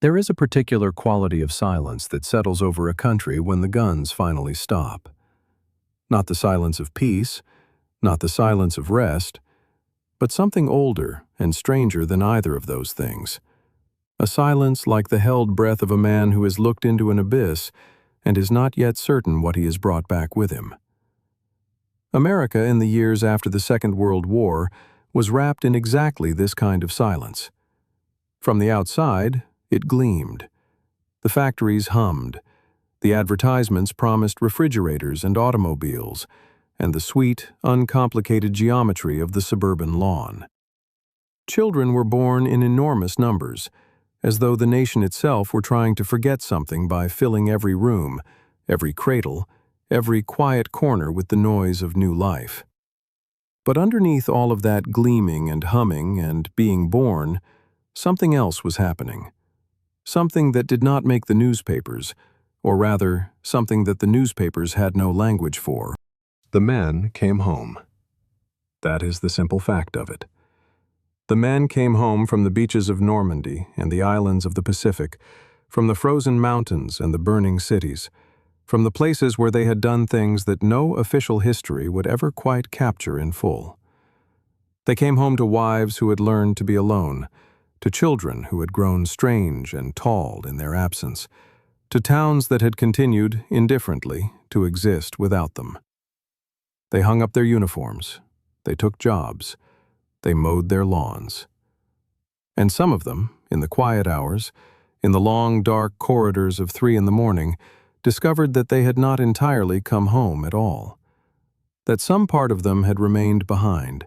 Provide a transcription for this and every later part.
There is a particular quality of silence that settles over a country when the guns finally stop. Not the silence of peace, not the silence of rest, but something older and stranger than either of those things. A silence like the held breath of a man who has looked into an abyss and is not yet certain what he has brought back with him. America, in the years after the Second World War, was wrapped in exactly this kind of silence. From the outside, it gleamed. The factories hummed. The advertisements promised refrigerators and automobiles, and the sweet, uncomplicated geometry of the suburban lawn. Children were born in enormous numbers, as though the nation itself were trying to forget something by filling every room, every cradle, every quiet corner with the noise of new life. But underneath all of that gleaming and humming and being born, something else was happening. Something that did not make the newspapers, or rather, something that the newspapers had no language for. The men came home. That is the simple fact of it. The men came home from the beaches of Normandy and the islands of the Pacific, from the frozen mountains and the burning cities, from the places where they had done things that no official history would ever quite capture in full. They came home to wives who had learned to be alone, to children who had grown strange and tall in their absence, to towns that had continued, indifferently, to exist without them. They hung up their uniforms. They took jobs. They mowed their lawns. And some of them, in the quiet hours, in the long, dark corridors of 3 in the morning, discovered that they had not entirely come home at all. That some part of them had remained behind,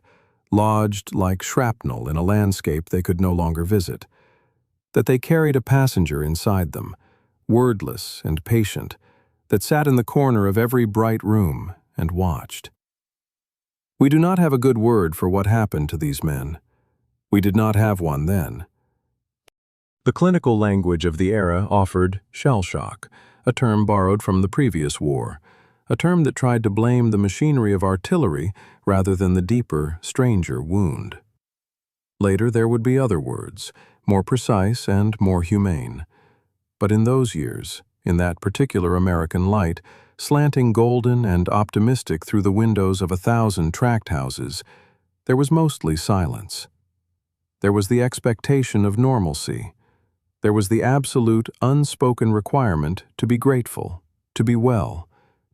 lodged like shrapnel in a landscape they could no longer visit. That they carried a passenger inside them, wordless and patient, that sat in the corner of every bright room and watched. We do not have a good word for what happened to these men. We did not have one then. The clinical language of the era offered shell shock, a term borrowed from the previous war, a term that tried to blame the machinery of artillery rather than the deeper, stranger wound. Later there would be other words, more precise and more humane. But in those years, in that particular American light, slanting golden and optimistic through the windows of 1,000 tract houses, there was mostly silence. There was the expectation of normalcy. There was the absolute, unspoken requirement to be grateful, to be well,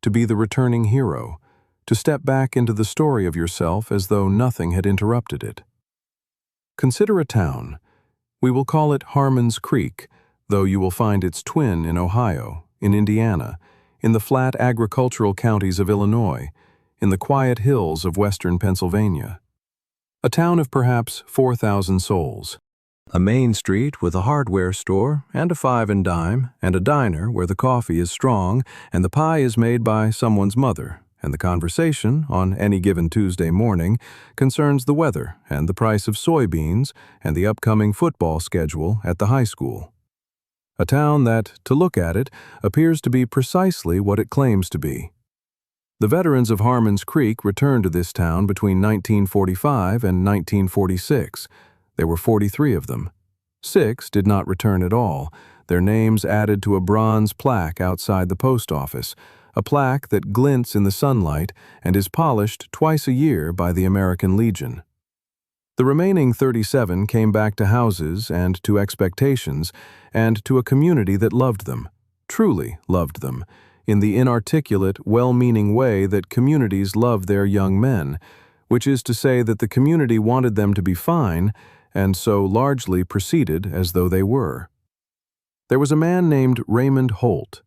to be the returning hero, to step back into the story of yourself as though nothing had interrupted it. Consider a town. We will call it Harmon's Creek, though you will find its twin in Ohio, in Indiana, in the flat agricultural counties of Illinois, in the quiet hills of western Pennsylvania. A town of perhaps 4,000 souls. A main street with a hardware store and a 5 and dime and a diner where the coffee is strong and the pie is made by someone's mother, and the conversation, on any given Tuesday morning, concerns the weather and the price of soybeans and the upcoming football schedule at the high school. A town that, to look at it, appears to be precisely what it claims to be. The veterans of Harmon's Creek returned to this town between 1945 and 1946. There were 43 of them. 6 did not return at all, their names added to a bronze plaque outside the post office, a plaque that glints in the sunlight and is polished twice a year by the American Legion. The remaining 37 came back to houses and to expectations and to a community that loved them, truly loved them, in the inarticulate, well-meaning way that communities love their young men, which is to say that the community wanted them to be fine and so largely proceeded as though they were. There was a man named Raymond Holt.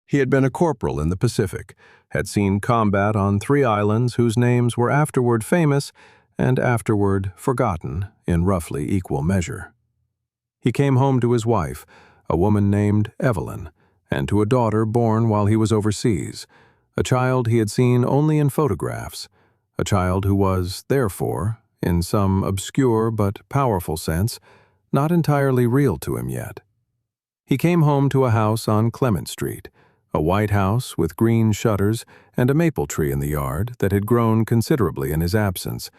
He had been a corporal in the Pacific, had seen combat on 3 islands whose names were afterward famous and afterward forgotten in roughly equal measure. He came home to his wife, a woman named Evelyn, and to a daughter born while he was overseas, a child he had seen only in photographs, a child who was, therefore, in some obscure but powerful sense, not entirely real to him yet. He came home to a house on Clement Street, a white house with green shutters and a maple tree in the yard that had grown considerably in his absence,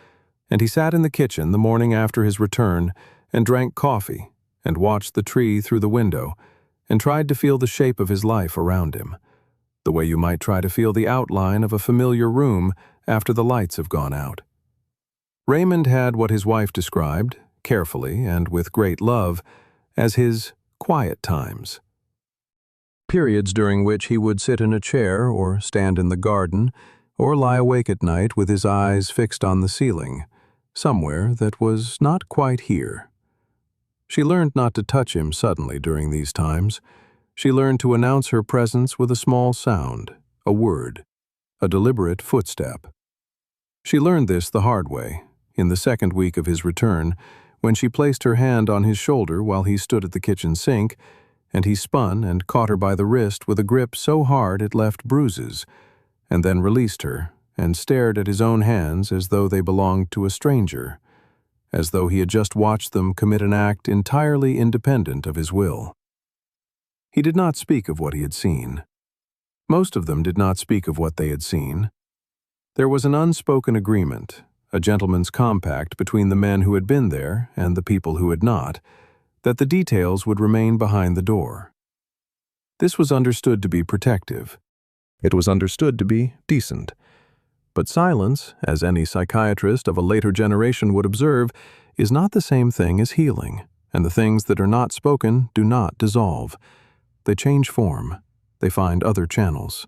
and he sat in the kitchen the morning after his return and drank coffee and watched the tree through the window and tried to feel the shape of his life around him, the way you might try to feel the outline of a familiar room after the lights have gone out. Raymond had what his wife described, carefully and with great love, as his quiet times. Periods during which he would sit in a chair or stand in the garden or lie awake at night with his eyes fixed on the ceiling, somewhere that was not quite here. She learned not to touch him suddenly during these times. She learned to announce her presence with a small sound, a word, a deliberate footstep. She learned this the hard way, in the second week of his return, when she placed her hand on his shoulder while he stood at the kitchen sink, and he spun and caught her by the wrist with a grip so hard it left bruises, and then released her and stared at his own hands as though they belonged to a stranger, as though he had just watched them commit an act entirely independent of his will. He did not speak of what he had seen. Most of them did not speak of what they had seen. There was an unspoken agreement, a gentleman's compact between the men who had been there and the people who had not, that the details would remain behind the door. This was understood to be protective. It was understood to be decent. But silence, as any psychiatrist of a later generation would observe, is not the same thing as healing, and the things that are not spoken do not dissolve. They change form. They find other channels.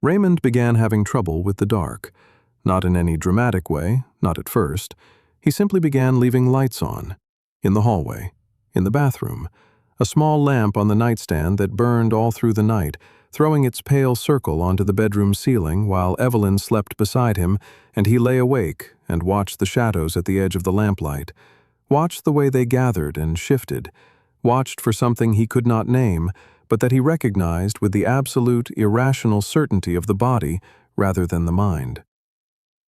Raymond began having trouble with the dark. Not in any dramatic way, not at first. He simply began leaving lights on. In the hallway, in the bathroom, a small lamp on the nightstand that burned all through the night, throwing its pale circle onto the bedroom ceiling while Evelyn slept beside him, and he lay awake and watched the shadows at the edge of the lamplight, watched the way they gathered and shifted, watched for something he could not name, but that he recognized with the absolute, irrational certainty of the body rather than the mind.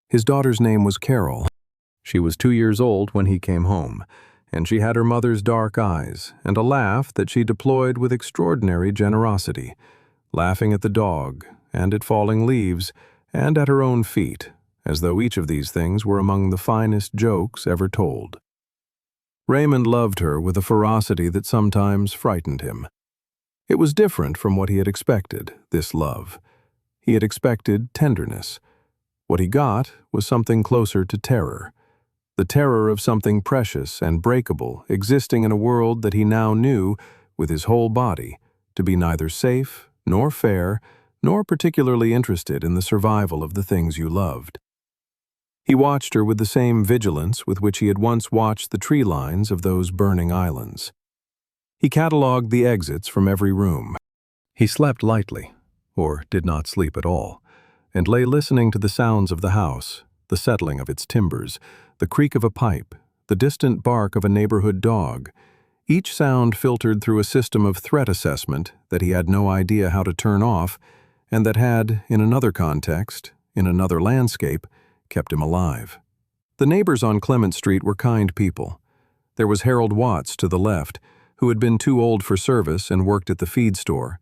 His daughter's name was Carol. She was 2 years old when he came home, and she had her mother's dark eyes and a laugh that she deployed with extraordinary generosity, laughing at the dog and at falling leaves and at her own feet, as though each of these things were among the finest jokes ever told. Raymond loved her with a ferocity that sometimes frightened him. It was different from what he had expected, this love. He had expected tenderness. What he got was something closer to terror, the terror of something precious and breakable existing in a world that he now knew, with his whole body, to be neither safe, nor fair, nor particularly interested in the survival of the things you loved. He watched her with the same vigilance with which he had once watched the tree lines of those burning islands. He catalogued the exits from every room. He slept lightly, or did not sleep at all, and lay listening to the sounds of the house, the settling of its timbers, the creak of a pipe, the distant bark of a neighborhood dog, each sound filtered through a system of threat assessment that he had no idea how to turn off, and that had, in another context, in another landscape, kept him alive. The neighbors on Clement Street were kind people. There was Harold Watts to the left, who had been too old for service and worked at the feed store,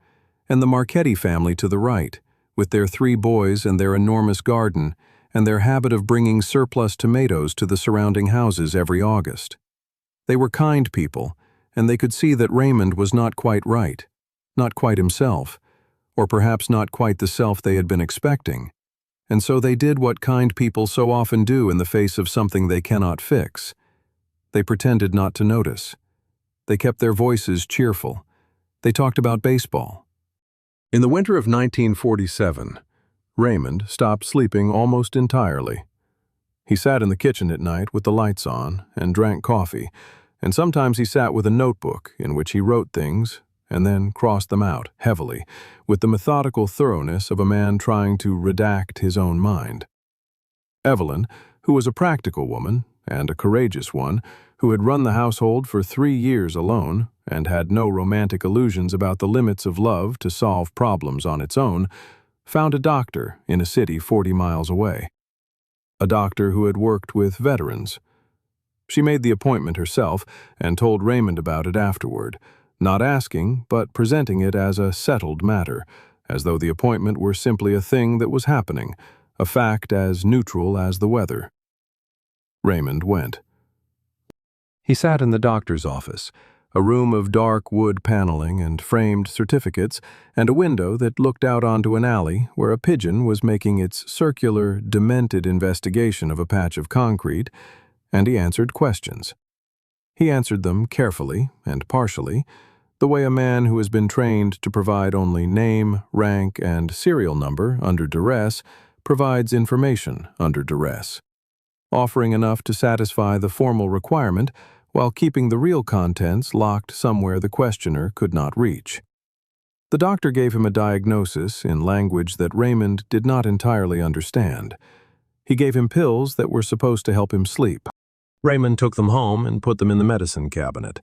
and the Marchetti family to the right, with their 3 boys and their enormous garden, and their habit of bringing surplus tomatoes to the surrounding houses every August. They were kind people, and they could see that Raymond was not quite right, not quite himself, or perhaps not quite the self they had been expecting, and so they did what kind people so often do in the face of something they cannot fix. They pretended not to notice. They kept their voices cheerful. They talked about baseball. In the winter of 1947, Raymond stopped sleeping almost entirely. He sat in the kitchen at night with the lights on and drank coffee, and sometimes he sat with a notebook in which he wrote things and then crossed them out heavily, with the methodical thoroughness of a man trying to redact his own mind. Evelyn, who was a practical woman, and a courageous one, who had run the household for 3 years alone, and had no romantic illusions about the limits of love to solve problems on its own, found a doctor in a city 40 miles away. A doctor who had worked with veterans. She made the appointment herself and told Raymond about it afterward, not asking, but presenting it as a settled matter, as though the appointment were simply a thing that was happening, a fact as neutral as the weather. Raymond went. He sat in the doctor's office, a room of dark wood paneling and framed certificates, and a window that looked out onto an alley where a pigeon was making its circular, demented investigation of a patch of concrete, and he answered questions. He answered them carefully and partially, the way a man who has been trained to provide only name, rank, and serial number under duress provides information under duress, offering enough to satisfy the formal requirement while keeping the real contents locked somewhere the questioner could not reach. The doctor gave him a diagnosis in language that Raymond did not entirely understand. He gave him pills that were supposed to help him sleep. Raymond took them home and put them in the medicine cabinet,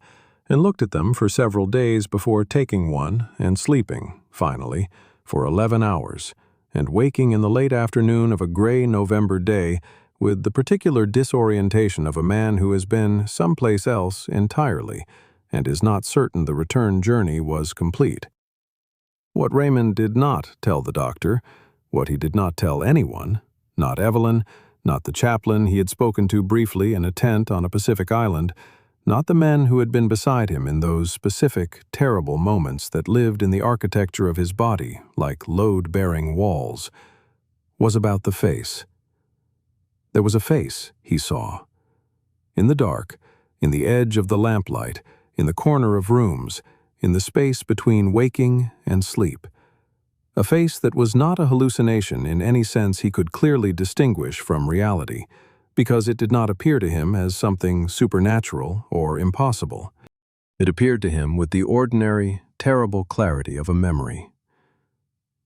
and looked at them for several days before taking one and sleeping, finally, for 11 hours, and waking in the late afternoon of a gray November day with the particular disorientation of a man who has been someplace else entirely and is not certain the return journey was complete. What Raymond did not tell the doctor, what he did not tell anyone, not Evelyn, not the chaplain he had spoken to briefly in a tent on a Pacific island, not the men who had been beside him in those specific, terrible moments that lived in the architecture of his body like load-bearing walls, was about the face. There was a face, he saw. In the dark, in the edge of the lamplight, in the corner of rooms, in the space between waking and sleep. A face that was not a hallucination in any sense he could clearly distinguish from reality, because it did not appear to him as something supernatural or impossible. It appeared to him with the ordinary, terrible clarity of a memory.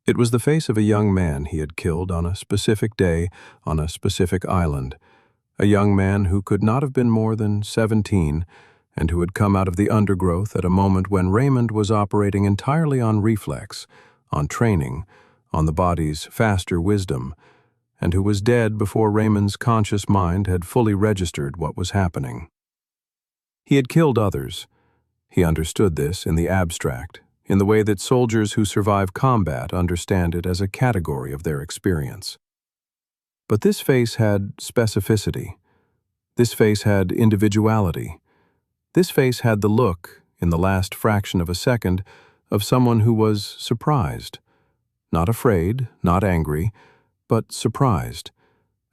It was the face of a young man he had killed on a specific day on a specific island, a young man who could not have been more than 17 and who had come out of the undergrowth at a moment when Raymond was operating entirely on reflex, on training, on the body's faster wisdom, and who was dead before Raymond's conscious mind had fully registered what was happening. He had killed others. He understood this in the abstract, in the way that soldiers who survive combat understand it as a category of their experience. But this face had specificity. This face had individuality. This face had the look, in the last fraction of a second, of someone who was surprised. Not afraid, not angry, but surprised,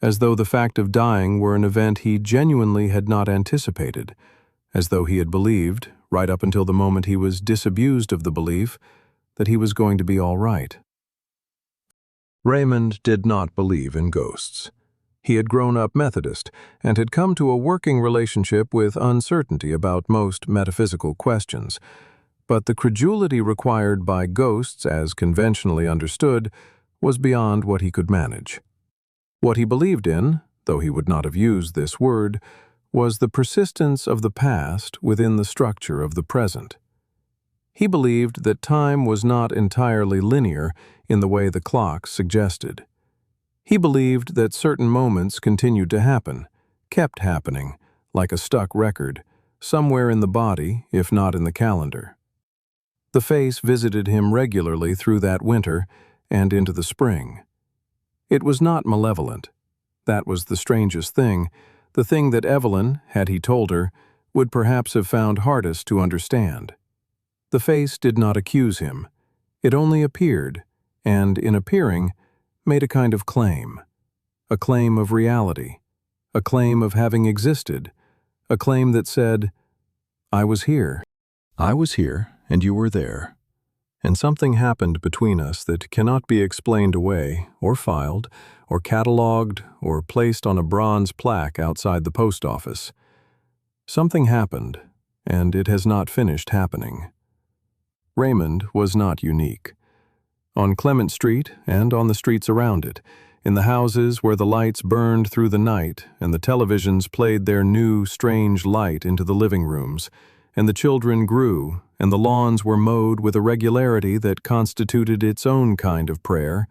as though the fact of dying were an event he genuinely had not anticipated, as though he had believed, right up until the moment he was disabused of the belief, that he was going to be all right. Raymond did not believe in ghosts. He had grown up Methodist and had come to a working relationship with uncertainty about most metaphysical questions, but the credulity required by ghosts as conventionally understood was beyond what he could manage. What he believed in, though he would not have used this word, was the persistence of the past within the structure of the present. He believed that time was not entirely linear in the way the clock suggested. He believed that certain moments continued to happen, kept happening, like a stuck record, somewhere in the body, if not in the calendar. The face visited him regularly through that winter and into the spring. It was not malevolent. That was the strangest thing, the thing that Evelyn, had he told her, would perhaps have found hardest to understand. The face did not accuse him. It only appeared, and in appearing, made a kind of claim. A claim of reality. A claim of having existed. A claim that said, "I was here. I was here, and you were there. And something happened between us that cannot be explained away, or filed, or catalogued, or placed on a bronze plaque outside the post office. Something happened, and it has not finished happening." Raymond was not unique. On Clement Street and on the streets around it, in the houses where the lights burned through the night and the televisions played their new, strange light into the living rooms, and the children grew, and the lawns were mowed with a regularity that constituted its own kind of prayer,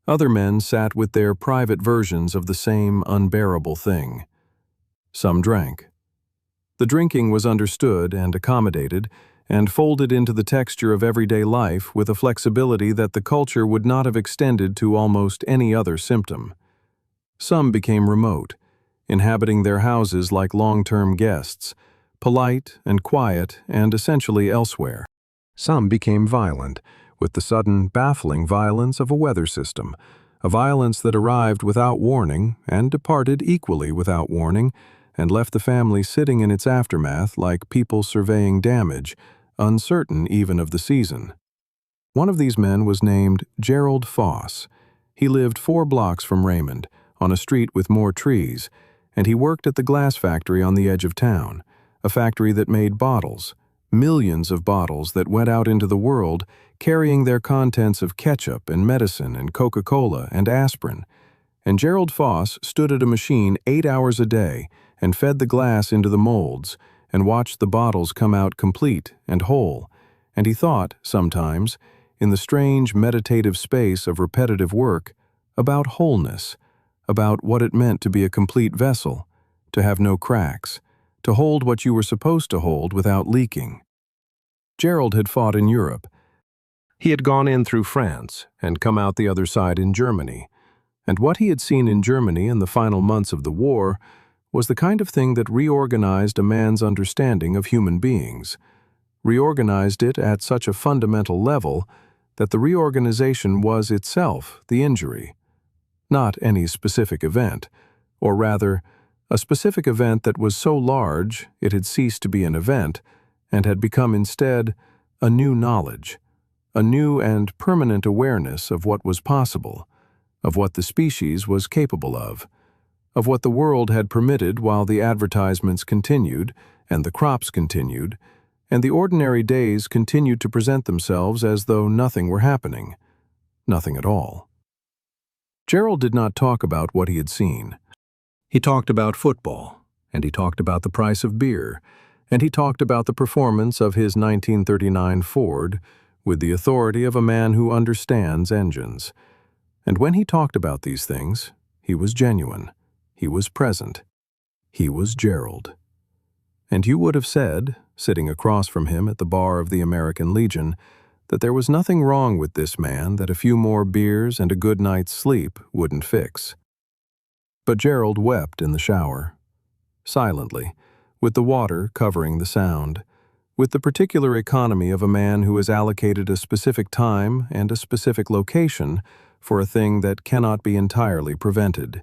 other men sat with their private versions of the same unbearable thing. Some drank. The drinking was understood and accommodated, and folded into the texture of everyday life with a flexibility that the culture would not have extended to almost any other symptom. Some became remote, inhabiting their houses like long-term guests, polite and quiet and essentially elsewhere. Some became violent, with the sudden, baffling violence of a weather system, a violence that arrived without warning and departed equally without warning, and left the family sitting in its aftermath like people surveying damage, uncertain even of the season. One of these men was named Gerald Foss. He lived 4 blocks from Raymond, on a street with more trees, and he worked at the glass factory on the edge of town, a factory that made bottles, millions of bottles that went out into the world carrying their contents of ketchup and medicine and Coca-Cola and aspirin. And Gerald Foss stood at a machine 8 hours a day and fed the glass into the molds and watched the bottles come out complete and whole. And he thought, sometimes, in the strange meditative space of repetitive work, about wholeness, about what it meant to be a complete vessel, to have no cracks, to hold what you were supposed to hold without leaking. Gerald had fought in Europe. He had gone in through France and come out the other side in Germany, and what he had seen in Germany in the final months of the war was the kind of thing that reorganized a man's understanding of human beings, reorganized it at such a fundamental level that the reorganization was itself the injury, not any specific event, or rather, a specific event that was so large it had ceased to be an event and had become instead a new knowledge, a new and permanent awareness of what was possible, of what the species was capable of what the world had permitted while the advertisements continued and the crops continued, and the ordinary days continued to present themselves as though nothing were happening, nothing at all. Gerald did not talk about what he had seen. He talked about football, and he talked about the price of beer, and he talked about the performance of his 1939 Ford with the authority of a man who understands engines. And when he talked about these things, he was genuine. He was present. He was Gerald. And you would have said, sitting across from him at the bar of the American Legion, that there was nothing wrong with this man that a few more beers and a good night's sleep wouldn't fix. But Gerald wept in the shower, silently, with the water covering the sound, with the particular economy of a man who has allocated a specific time and a specific location for a thing that cannot be entirely prevented.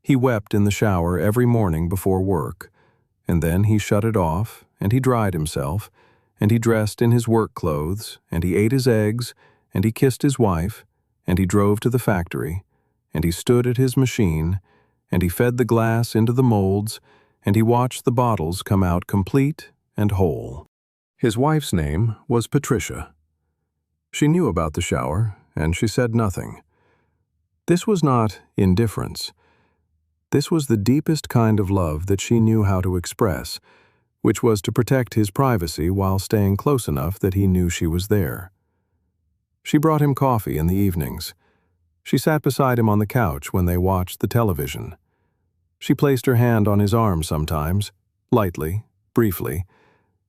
He wept in the shower every morning before work, and then he shut it off, and he dried himself, and he dressed in his work clothes, and he ate his eggs, and he kissed his wife, and he drove to the factory, and he stood at his machine, and he fed the glass into the molds, and he watched the bottles come out complete and whole. His wife's name was Patricia. She knew about the shower, and she said nothing. This was not indifference. This was the deepest kind of love that she knew how to express, which was to protect his privacy while staying close enough that he knew she was there. She brought him coffee in the evenings. She sat beside him on the couch when they watched the television. She placed her hand on his arm sometimes, lightly, briefly,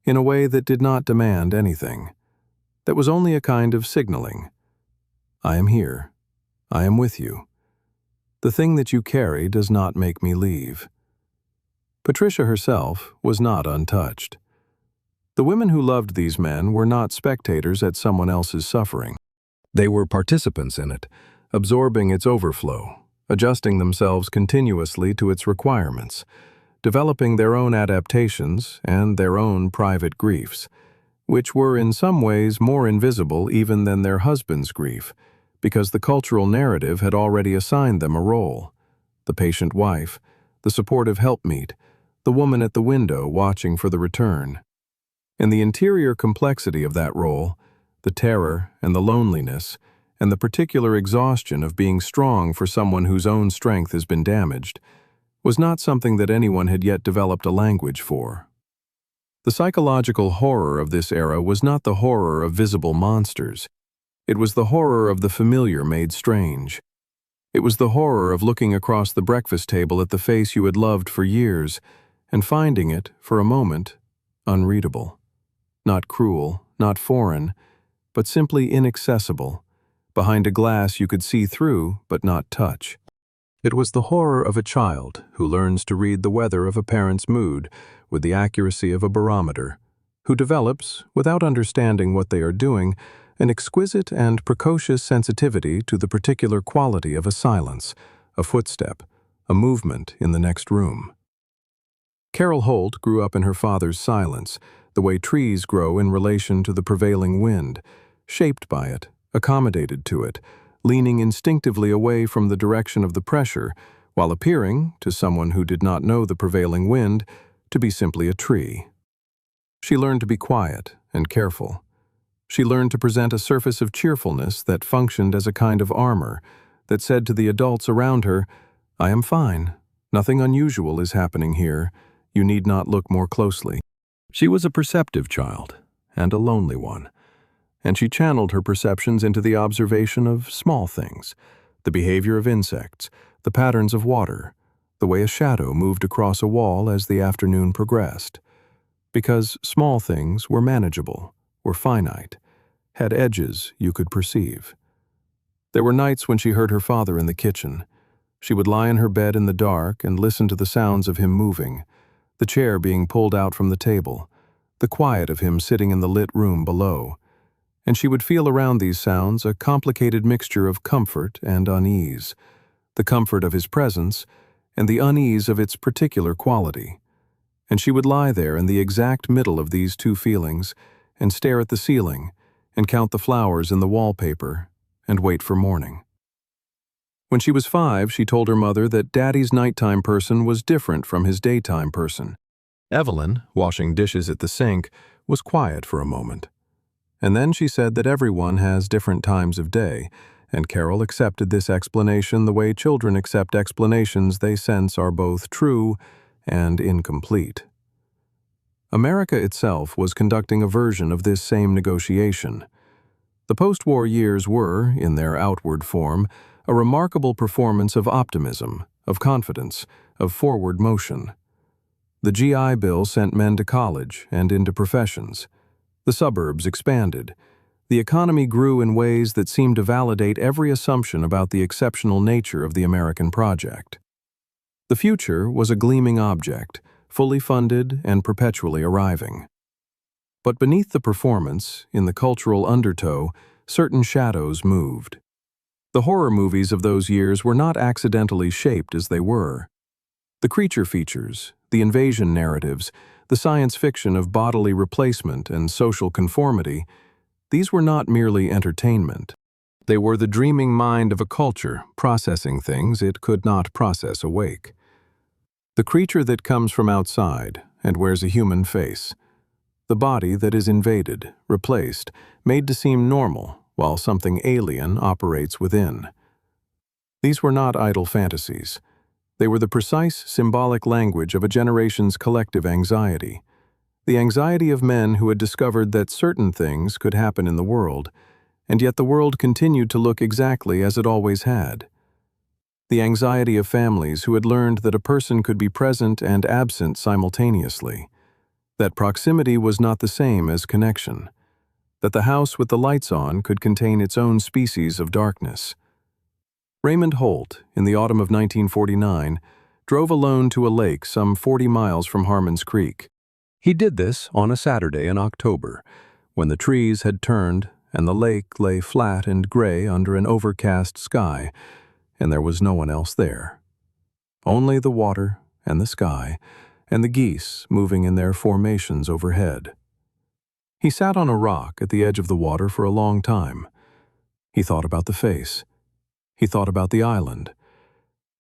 in a way that did not demand anything, that was only a kind of signaling. I am here. I am with you. The thing that you carry does not make me leave. Patricia herself was not untouched. The women who loved these men were not spectators at someone else's suffering. They were participants in it, absorbing its overflow, adjusting themselves continuously to its requirements, developing their own adaptations and their own private griefs, which were in some ways more invisible even than their husband's grief, because the cultural narrative had already assigned them a role: the patient wife, the supportive helpmeet, the woman at the window watching for the return. And the interior complexity of that role, the terror and the loneliness, and the particular exhaustion of being strong for someone whose own strength has been damaged, was not something that anyone had yet developed a language for. The psychological horror of this era was not the horror of visible monsters. It was the horror of the familiar made strange. It was the horror of looking across the breakfast table at the face you had loved for years and finding it, for a moment, unreadable. Not cruel, not foreign, but simply inaccessible, behind a glass you could see through but not touch. It was the horror of a child who learns to read the weather of a parent's mood with the accuracy of a barometer, who develops, without understanding what they are doing, an exquisite and precocious sensitivity to the particular quality of a silence, a footstep, a movement in the next room. Carol Holt grew up in her father's silence, the way trees grow in relation to the prevailing wind, shaped by it, accommodated to it, leaning instinctively away from the direction of the pressure, while appearing, to someone who did not know the prevailing wind, to be simply a tree. She learned to be quiet and careful. She learned to present a surface of cheerfulness that functioned as a kind of armor, that said to the adults around her, "I am fine. Nothing unusual is happening here. You need not look more closely." She was a perceptive child, and a lonely one, and she channeled her perceptions into the observation of small things, the behavior of insects, the patterns of water, the way a shadow moved across a wall as the afternoon progressed. Because small things were manageable, were finite, had edges you could perceive. There were nights when she heard her father in the kitchen. She would lie in her bed in the dark and listen to the sounds of him moving, the chair being pulled out from the table, the quiet of him sitting in the lit room below, and she would feel around these sounds a complicated mixture of comfort and unease, the comfort of his presence and the unease of its particular quality. And she would lie there in the exact middle of these two feelings and stare at the ceiling and count the flowers in the wallpaper and wait for morning. When she was 5, she told her mother that Daddy's nighttime person was different from his daytime person. Evelyn, washing dishes at the sink, was quiet for a moment. And then she said that everyone has different times of day, and Carol accepted this explanation the way children accept explanations they sense are both true and incomplete. America itself was conducting a version of this same negotiation. The post-war years were, in their outward form, a remarkable performance of optimism, of confidence, of forward motion. The GI Bill sent men to college and into professions. The suburbs expanded. The economy grew in ways that seemed to validate every assumption about the exceptional nature of the American project. The future was a gleaming object, fully funded and perpetually arriving. But beneath the performance, in the cultural undertow, certain shadows moved. The horror movies of those years were not accidentally shaped as they were. The creature features, the invasion narratives, the science fiction of bodily replacement and social conformity, these were not merely entertainment. They were the dreaming mind of a culture processing things it could not process awake. The creature that comes from outside and wears a human face. The body that is invaded, replaced, made to seem normal, while something alien operates within. These were not idle fantasies. They were the precise symbolic language of a generation's collective anxiety. The anxiety of men who had discovered that certain things could happen in the world, and yet the world continued to look exactly as it always had. The anxiety of families who had learned that a person could be present and absent simultaneously, that proximity was not the same as connection, that the house with the lights on could contain its own species of darkness. Raymond Holt, in the autumn of 1949, drove alone to a lake some 40 miles from Harmon's Creek. He did this on a Saturday in October, when the trees had turned and the lake lay flat and gray under an overcast sky, and there was no one else there. Only the water and the sky and the geese moving in their formations overhead. He sat on a rock at the edge of the water for a long time. He thought about the face. He thought about the island.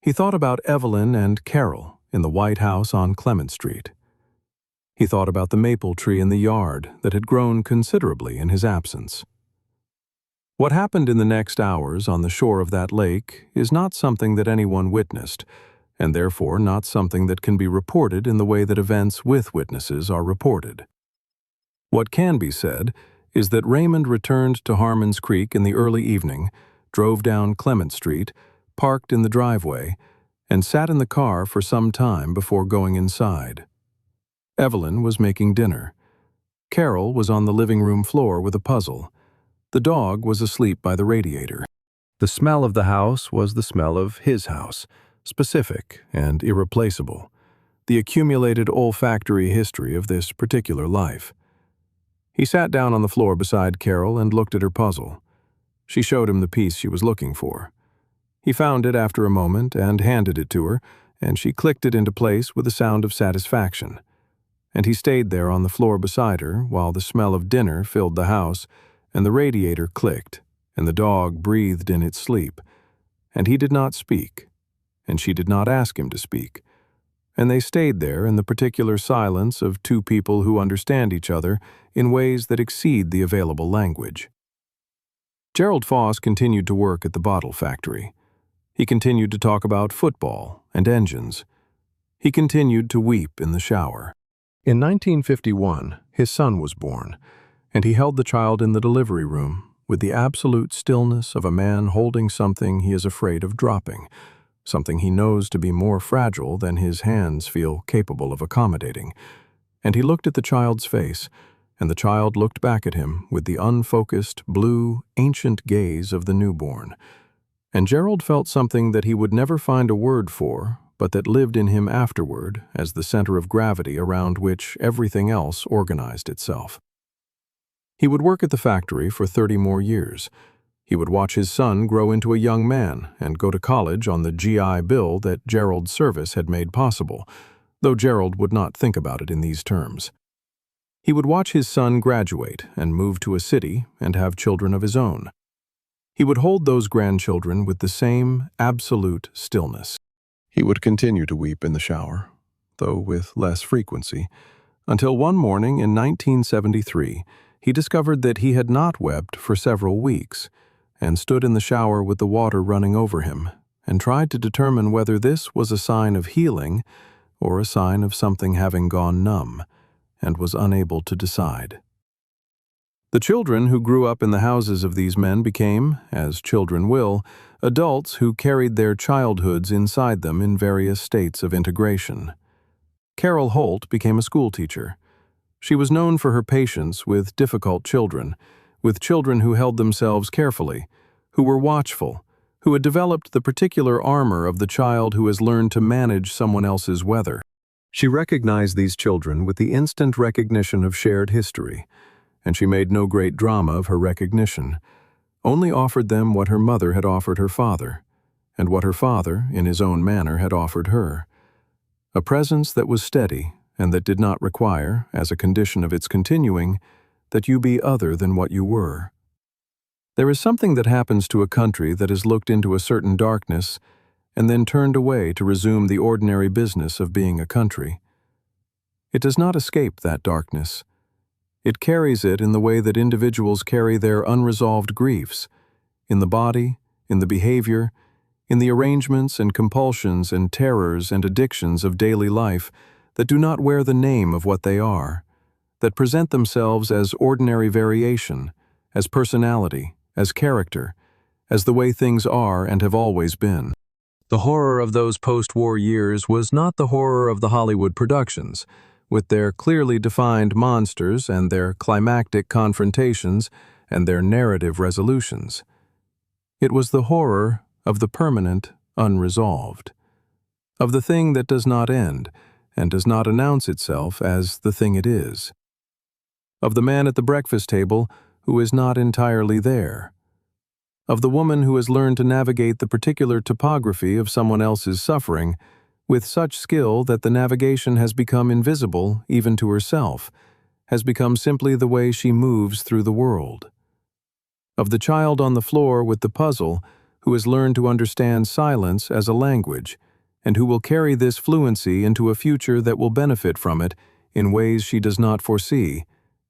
He thought about Evelyn and Carol in the White House on Clement Street. He thought about the maple tree in the yard that had grown considerably in his absence. What happened in the next hours on the shore of that lake is not something that anyone witnessed, and therefore not something that can be reported in the way that events with witnesses are reported. What can be said is that Raymond returned to Harmon's Creek in the early evening, drove down Clement Street, parked in the driveway, and sat in the car for some time before going inside. Evelyn was making dinner. Carol was on the living room floor with a puzzle. The dog was asleep by the radiator. The smell of the house was the smell of his house, specific and irreplaceable, the accumulated olfactory history of this particular life. He sat down on the floor beside Carol and looked at her puzzle. She showed him the piece she was looking for. He found it after a moment and handed it to her, and she clicked it into place with a sound of satisfaction. And he stayed there on the floor beside her while the smell of dinner filled the house, and the radiator clicked, and the dog breathed in its sleep. And he did not speak, and she did not ask him to speak. And they stayed there in the particular silence of two people who understand each other in ways that exceed the available language. Gerald Foss continued to work at the bottle factory. He continued to talk about football and engines. He continued to weep in the shower. In 1951, his son was born, and he held the child in the delivery room with the absolute stillness of a man holding something he is afraid of dropping, something he knows to be more fragile than his hands feel capable of accommodating. And he looked at the child's face, and the child looked back at him with the unfocused, blue, ancient gaze of the newborn. And Gerald felt something that he would never find a word for, but that lived in him afterward as the center of gravity around which everything else organized itself. He would work at the factory for 30 more years. He would watch his son grow into a young man and go to college on the GI Bill that Gerald's service had made possible, though Gerald would not think about it in these terms. He would watch his son graduate and move to a city and have children of his own. He would hold those grandchildren with the same absolute stillness. He would continue to weep in the shower, though with less frequency, until one morning in 1973, he discovered that he had not wept for several weeks, and stood in the shower with the water running over him, and tried to determine whether this was a sign of healing or a sign of something having gone numb, and was unable to decide. The children who grew up in the houses of these men became, as children will, adults who carried their childhoods inside them in various states of integration. Carol Holt became a schoolteacher. She was known for her patience with difficult children, with children who held themselves carefully, who were watchful, who had developed the particular armor of the child who has learned to manage someone else's weather. She recognized these children with the instant recognition of shared history, and she made no great drama of her recognition, only offered them what her mother had offered her father, and what her father, in his own manner, had offered her. A presence that was steady, and that did not require, as a condition of its continuing, that you be other than what you were. There is something that happens to a country that has looked into a certain darkness and then turned away to resume the ordinary business of being a country. It does not escape that darkness. It carries it in the way that individuals carry their unresolved griefs, in the body, in the behavior, in the arrangements and compulsions and terrors and addictions of daily life that do not wear the name of what they are, that present themselves as ordinary variation, as personality, as character, as the way things are and have always been. The horror of those post-war years was not the horror of the Hollywood productions, with their clearly defined monsters and their climactic confrontations and their narrative resolutions. It was the horror of the permanent, unresolved, of the thing that does not end and does not announce itself as the thing it is, of the man at the breakfast table who is not entirely there, of the woman who has learned to navigate the particular topography of someone else's suffering with such skill that the navigation has become invisible even to herself, has become simply the way she moves through the world. Of the child on the floor with the puzzle who has learned to understand silence as a language, and who will carry this fluency into a future that will benefit from it in ways she does not foresee,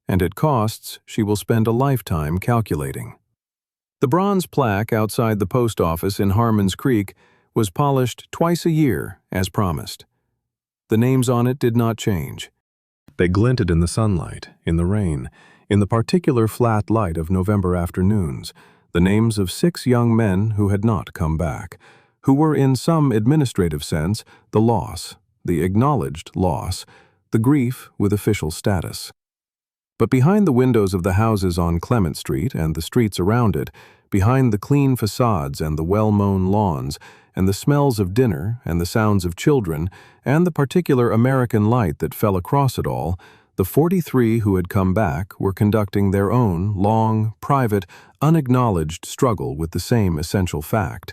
and at costs she will spend a lifetime calculating. The bronze plaque outside the post office in Harmon's Creek was polished twice a year, as promised. The names on it did not change. They glinted in the sunlight, in the rain, in the particular flat light of November afternoons, the names of 6 young men who had not come back, who were in some administrative sense the loss, the acknowledged loss, the grief with official status. But behind the windows of the houses on Clement Street and the streets around it, behind the clean facades and the well-mown lawns, and the smells of dinner and the sounds of children, and the particular American light that fell across it all, the 43 who had come back were conducting their own long, private, unacknowledged struggle with the same essential fact,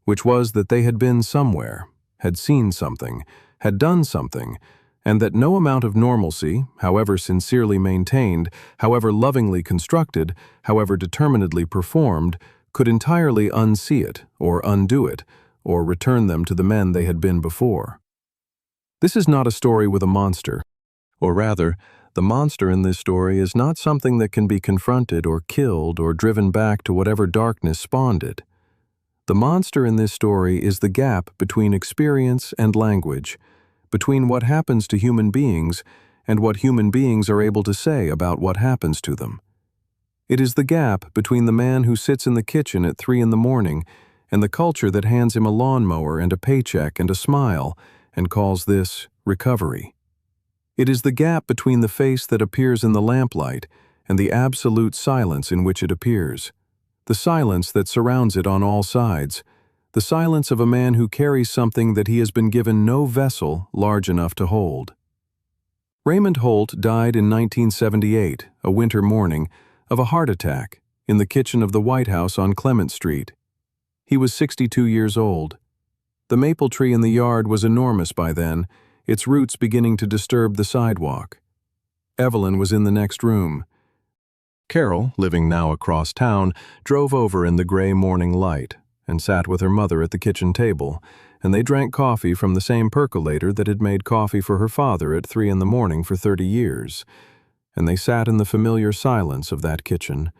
which was that they had been somewhere, had seen something, had done something, and that no amount of normalcy, however sincerely maintained, however lovingly constructed, however determinedly performed, could entirely unsee it, or undo it, or return them to the men they had been before. This is not a story with a monster, or rather, the monster in this story is not something that can be confronted or killed or driven back to whatever darkness spawned it. The monster in this story is the gap between experience and language, between what happens to human beings and what human beings are able to say about what happens to them. It is the gap between the man who sits in the kitchen at 3 in the morning and the culture that hands him a lawnmower and a paycheck and a smile and calls this recovery. It is the gap between the face that appears in the lamplight and the absolute silence in which it appears, the silence that surrounds it on all sides, the silence of a man who carries something that he has been given no vessel large enough to hold. Raymond Holt died in 1978, a winter morning, of a heart attack in the kitchen of the White House on Clement Street. He was 62 years old. The maple tree in the yard was enormous by then, its roots beginning to disturb the sidewalk. Evelyn was in the next room. Carol, living now across town, drove over in the gray morning light and sat with her mother at the kitchen table, and they drank coffee from the same percolator that had made coffee for her father at 3 in the morning for 30 years. And they sat in the familiar silence of that kitchen,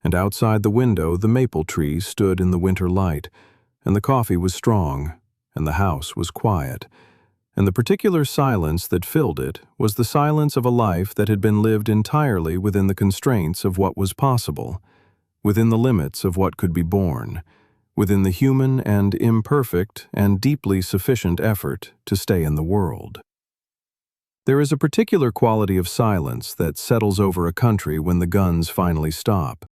and outside the window the maple tree stood in the winter light, and the coffee was strong, and the house was quiet, and the particular silence that filled it was the silence of a life that had been lived entirely within the constraints of what was possible, within the limits of what could be borne, within the human and imperfect and deeply sufficient effort to stay in the world. There is a particular quality of silence that settles over a country when the guns finally stop.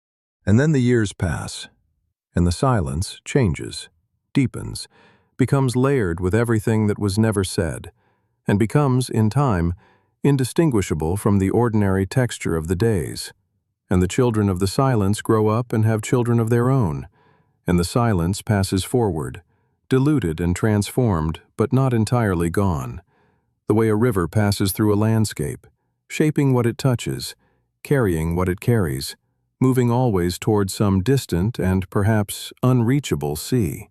And then the years pass, and the silence changes, deepens, becomes layered with everything that was never said, and becomes, in time, indistinguishable from the ordinary texture of the days. And the children of the silence grow up and have children of their own, and the silence passes forward, diluted and transformed, but not entirely gone, the way a river passes through a landscape, shaping what it touches, carrying what it carries, moving always toward some distant and perhaps unreachable sea.